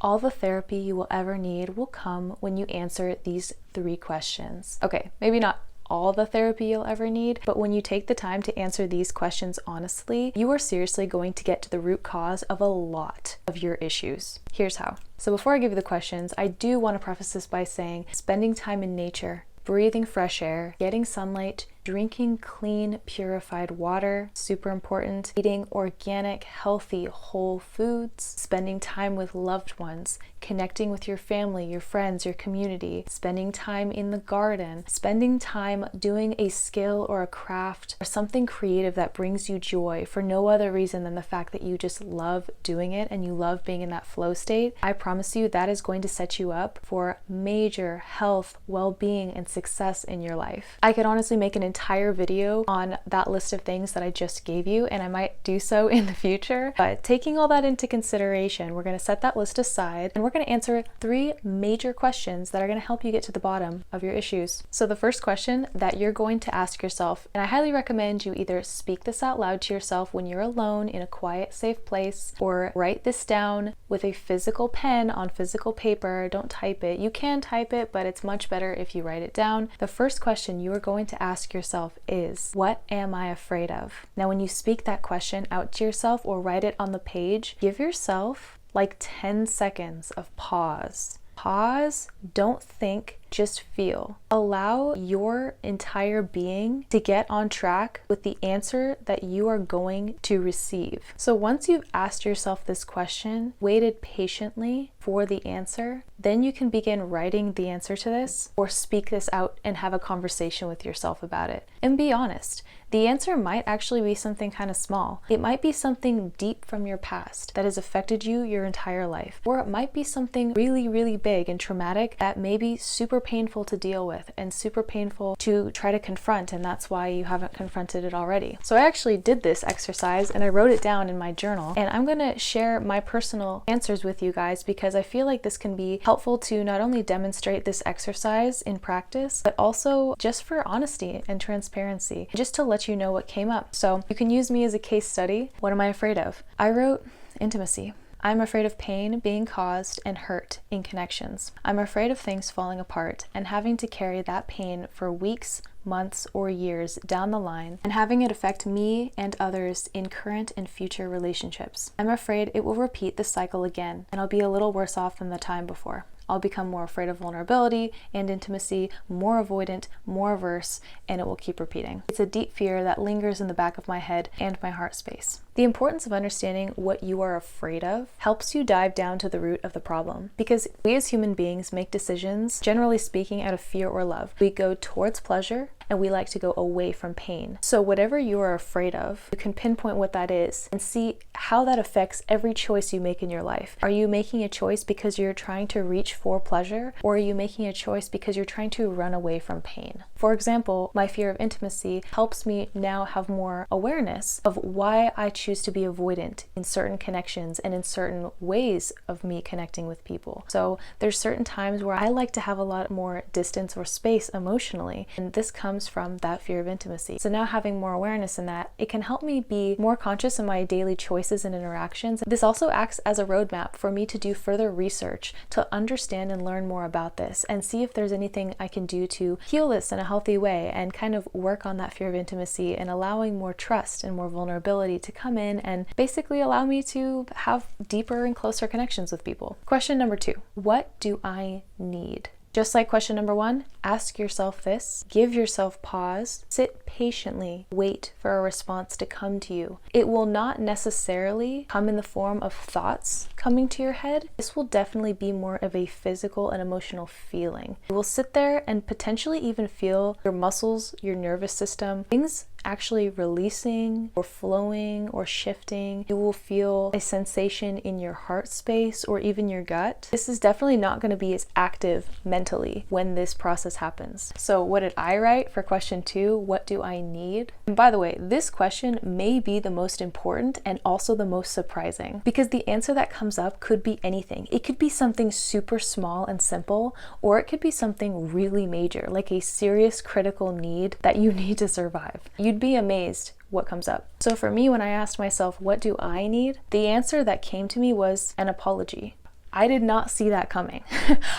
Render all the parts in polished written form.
All the therapy you will ever need will come when you answer these 3 questions. Okay, maybe not all the therapy you'll ever need, but when you take the time to answer these questions honestly, you are seriously going to get to the root cause of a lot of your issues. Here's how. So before I give you the questions, I do want to preface this by saying spending time in nature, breathing fresh air, getting sunlight, drinking clean, purified water, super important, eating organic, healthy, whole foods, spending time with loved ones, connecting with your family, your friends, your community, spending time in the garden, spending time doing a skill or a craft or something creative that brings you joy for no other reason than the fact that you just love doing it and you love being in that flow state. I promise you that is going to set you up for major health, well-being, and success in your life. I could honestly make an entire video on that list of things that I just gave you, and I might do so in the future. But taking all that into consideration, we're going to set that list aside and we're going to answer 3 major questions that are going to help you get to the bottom of your issues. So the first question that you're going to ask yourself, and I highly recommend you either speak this out loud to yourself when you're alone in a quiet, safe place, or write this down with a physical pen on physical paper. Don't type it. You can type it, but it's much better if you write it down. The first question you are going to ask yourself is, what am I afraid of? Now, when you speak that question out to yourself or write it on the page, give yourself like 10 seconds of pause. Pause, don't think, just feel. Allow your entire being to get on track with the answer that you are going to receive. So once you've asked yourself this question, waited patiently for the answer, then you can begin writing the answer to this or speak this out and have a conversation with yourself about it. And be honest, the answer might actually be something kind of small. It might be something deep from your past that has affected you your entire life. Or it might be something really, really big and traumatic that may be super painful to deal with and super painful to try to confront, and that's why you haven't confronted it already. So I actually did this exercise and I wrote it down in my journal, and I'm gonna share my personal answers with you guys because I feel like this can be helpful to not only demonstrate this exercise in practice, but also just for honesty and transparency, just to let you know what came up. So you can use me as a case study. What am I afraid of? I wrote intimacy. I'm afraid of pain being caused and hurt in connections. I'm afraid of things falling apart and having to carry that pain for weeks, months, or years down the line and having it affect me and others in current and future relationships. I'm afraid it will repeat the cycle again and I'll be a little worse off than the time before. I'll become more afraid of vulnerability and intimacy, more avoidant, more averse, and it will keep repeating. It's a deep fear that lingers in the back of my head and my heart space. The importance of understanding what you are afraid of helps you dive down to the root of the problem, because we as human beings make decisions, generally speaking, out of fear or love. We go towards pleasure and we like to go away from pain. So whatever you are afraid of, you can pinpoint what that is and see how that affects every choice you make in your life. Are you making a choice because you're trying to reach for pleasure, or are you making a choice because you're trying to run away from pain? For example, my fear of intimacy helps me now have more awareness of why I choose to be avoidant in certain connections and in certain ways of me connecting with people. So there's certain times where I like to have a lot more distance or space emotionally, and this comes from that fear of intimacy. So now having more awareness in that, it can help me be more conscious in my daily choices and interactions. This also acts as a roadmap for me to do further research, to understand and learn more about this and see if there's anything I can do to heal this in a healthy way and kind of work on that fear of intimacy and allowing more trust and more vulnerability to come in and basically allow me to have deeper and closer connections with people. Question number 2, what do I need? Just like question number 1, ask yourself this, give yourself pause, sit patiently, wait for a response to come to you. It will not necessarily come in the form of thoughts coming to your head. This will definitely be more of a physical and emotional feeling. You will sit there and potentially even feel your muscles, your nervous system, things actually releasing or flowing or shifting. You will feel a sensation in your heart space or even your gut. This is definitely not going to be as active mentally when this process happens. So what did I write for question 2? What do I need? And by the way, this question may be the most important and also the most surprising, because the answer that comes up could be anything. It could be something super small and simple, or it could be something really major, like a serious critical need that you need to survive. You'd be amazed what comes up. So for me, when I asked myself, what do I need? The answer that came to me was an apology. I did not see that coming.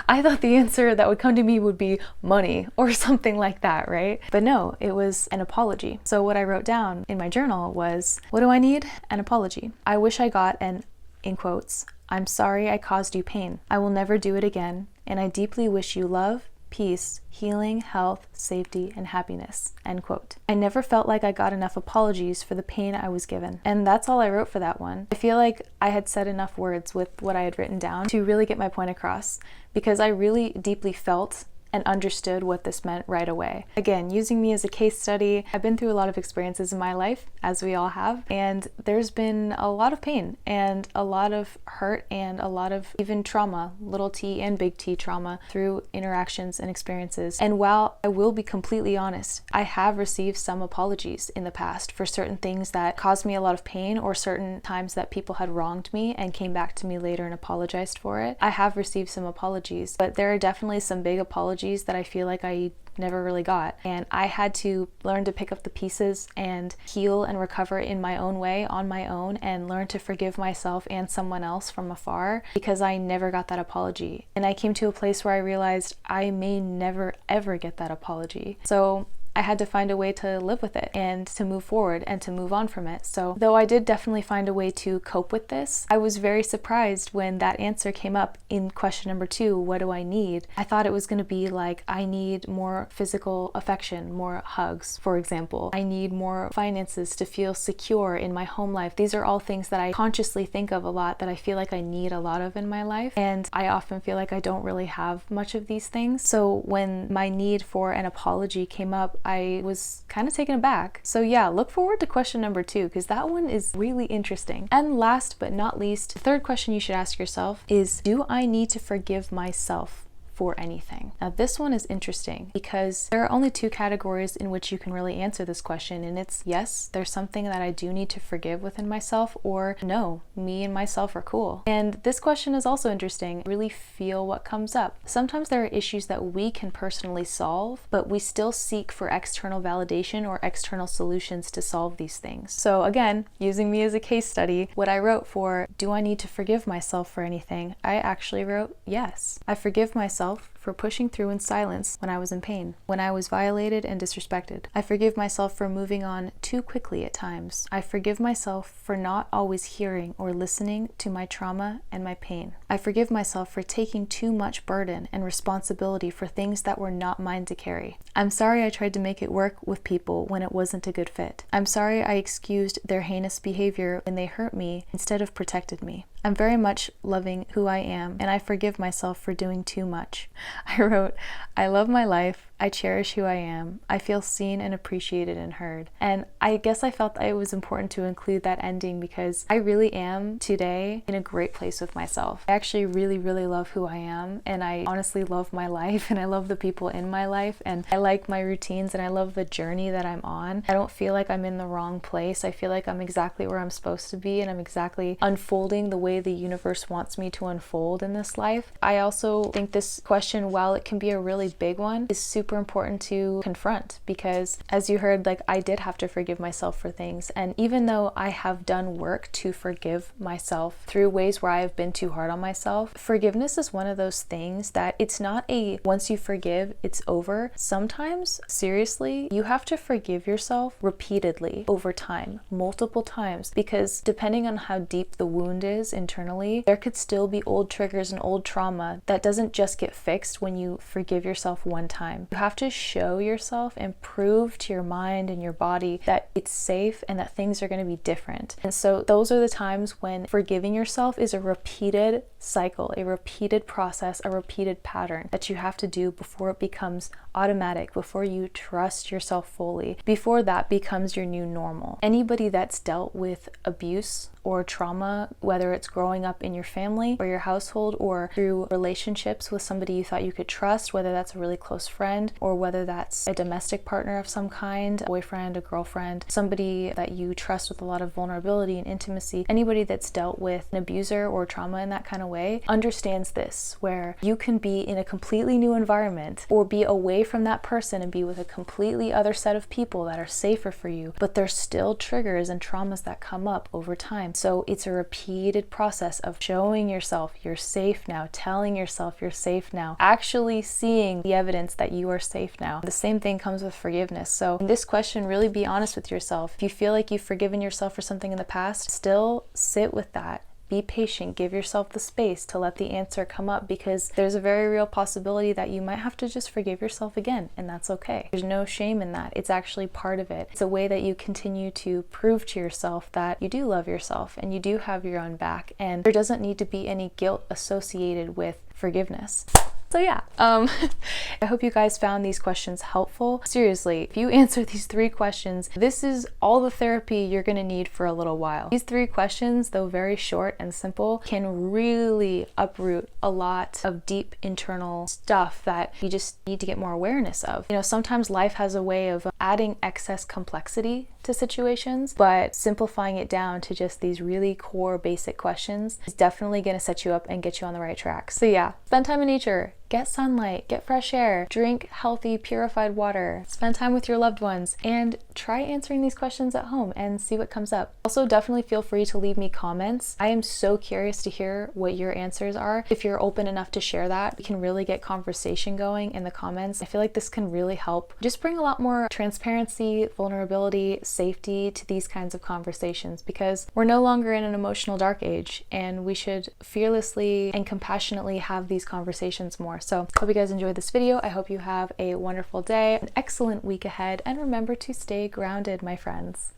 I thought the answer that would come to me would be money or something like that, right? But no, it was an apology. So what I wrote down in my journal was, what do I need? An apology. I wish I got an, in quotes, I'm sorry I caused you pain. I will never do it again, and I deeply wish you love, peace, healing, health, safety, and happiness, end quote. I never felt like I got enough apologies for the pain I was given. And that's all I wrote for that one. I feel like I had said enough words with what I had written down to really get my point across, because I really deeply felt and understood what this meant right away. Again, using me as a case study, I've been through a lot of experiences in my life, as we all have, and there's been a lot of pain and a lot of hurt and a lot of even trauma, little t and big T trauma, through interactions and experiences. And while I will be completely honest, I have received some apologies in the past for certain things that caused me a lot of pain, or certain times that people had wronged me and came back to me later and apologized for it. I have received some apologies, but there are definitely some big apologies that I feel like I never really got. And I had to learn to pick up the pieces and heal and recover in my own way, on my own, and learn to forgive myself and someone else from afar, because I never got that apology. And I came to a place where I realized I may never ever get that apology. So I had to find a way to live with it and to move forward and to move on from it. So though I did definitely find a way to cope with this, I was very surprised when that answer came up in question number 2, what do I need? I thought it was going to be like, I need more physical affection, more hugs, for example. I need more finances to feel secure in my home life. These are all things that I consciously think of a lot, that I feel like I need a lot of in my life. And I often feel like I don't really have much of these things. So when my need for an apology came up, I was kind of taken aback. So yeah, look forward to question number 2, because that one is really interesting. And last but not least, the third question you should ask yourself is, do I need to forgive myself for anything? Now this one is interesting because there are only 2 categories in which you can really answer this question, and it's yes, there's something that I do need to forgive within myself, or no, me and myself are cool. And this question is also interesting. Really feel what comes up. Sometimes there are issues that we can personally solve, but we still seek for external validation or external solutions to solve these things. So again, using me as a case study, what I wrote for do I need to forgive myself for anything, I actually wrote yes. I forgive myself for pushing through in silence when I was in pain, when I was violated and disrespected. I forgive myself for moving on too quickly at times. I forgive myself for not always hearing or listening to my trauma and my pain. I forgive myself for taking too much burden and responsibility for things that were not mine to carry. I'm sorry I tried to make it work with people when it wasn't a good fit. I'm sorry I excused their heinous behavior when they hurt me instead of protected me. I'm very much loving who I am, and I forgive myself for doing too much. I wrote, I love my life. I cherish who I am. I feel seen and appreciated and heard. And I guess I felt that it was important to include that ending because I really am today in a great place with myself. I actually really, really love who I am, and I honestly love my life, and I love the people in my life, and I like my routines, and I love the journey that I'm on. I don't feel like I'm in the wrong place. I feel like I'm exactly where I'm supposed to be, and I'm exactly unfolding the way the universe wants me to unfold in this life. I also think this question, while it can be a really big one, is super important to confront, because as you heard, like, I did have to forgive myself for things. And even though I have done work to forgive myself through ways where I have been too hard on myself, forgiveness is one of those things that it's not a once you forgive, it's over. Sometimes, seriously, you have to forgive yourself repeatedly over time, multiple times, because depending on how deep the wound is internally, there could still be old triggers and old trauma that doesn't just get fixed when you forgive yourself one time. You have to show yourself and prove to your mind and your body that it's safe and that things are going to be different. And so those are the times when forgiving yourself is a repeated cycle, a repeated process, a repeated pattern that you have to do before it becomes automatic, before you trust yourself fully, before that becomes your new normal. Anybody that's dealt with abuse or trauma, whether it's growing up in your family or your household or through relationships with somebody you thought you could trust, whether that's a really close friend or whether that's a domestic partner of some kind, a boyfriend, a girlfriend, somebody that you trust with a lot of vulnerability and intimacy, anybody that's dealt with an abuser or trauma in that kind of away understands this, where you can be in a completely new environment or be away from that person and be with a completely other set of people that are safer for you, but there's still triggers and traumas that come up over time. So it's a repeated process of showing yourself you're safe now, telling yourself you're safe now, actually seeing the evidence that you are safe now. The same thing comes with forgiveness. So in this question, really be honest with yourself. If you feel like you've forgiven yourself for something in the past, still sit with that. Be patient, give yourself the space to let the answer come up, because there's a very real possibility that you might have to just forgive yourself again, and that's okay. There's no shame in that. It's actually part of it. It's a way that you continue to prove to yourself that you do love yourself and you do have your own back, and there doesn't need to be any guilt associated with forgiveness. So yeah, I hope you guys found these questions helpful. Seriously, if you answer these 3 questions, this is all the therapy you're gonna need for a little while. These 3 questions, though very short and simple, can really uproot a lot of deep internal stuff that you just need to get more awareness of. You know, sometimes life has a way of adding excess complexity to situations, but simplifying it down to just these really core basic questions is definitely gonna set you up and get you on the right track. So yeah, spend time in nature. Get sunlight, get fresh air, drink healthy, purified water, spend time with your loved ones, and try answering these questions at home and see what comes up. Also, definitely feel free to leave me comments. I am so curious to hear what your answers are. If you're open enough to share that, we can really get conversation going in the comments. I feel like this can really help just bring a lot more transparency, vulnerability, safety to these kinds of conversations, because we're no longer in an emotional dark age, and we should fearlessly and compassionately have these conversations more. So hope you guys enjoyed this video. I hope you have a wonderful day, an excellent week ahead, and remember to stay grounded, my friends.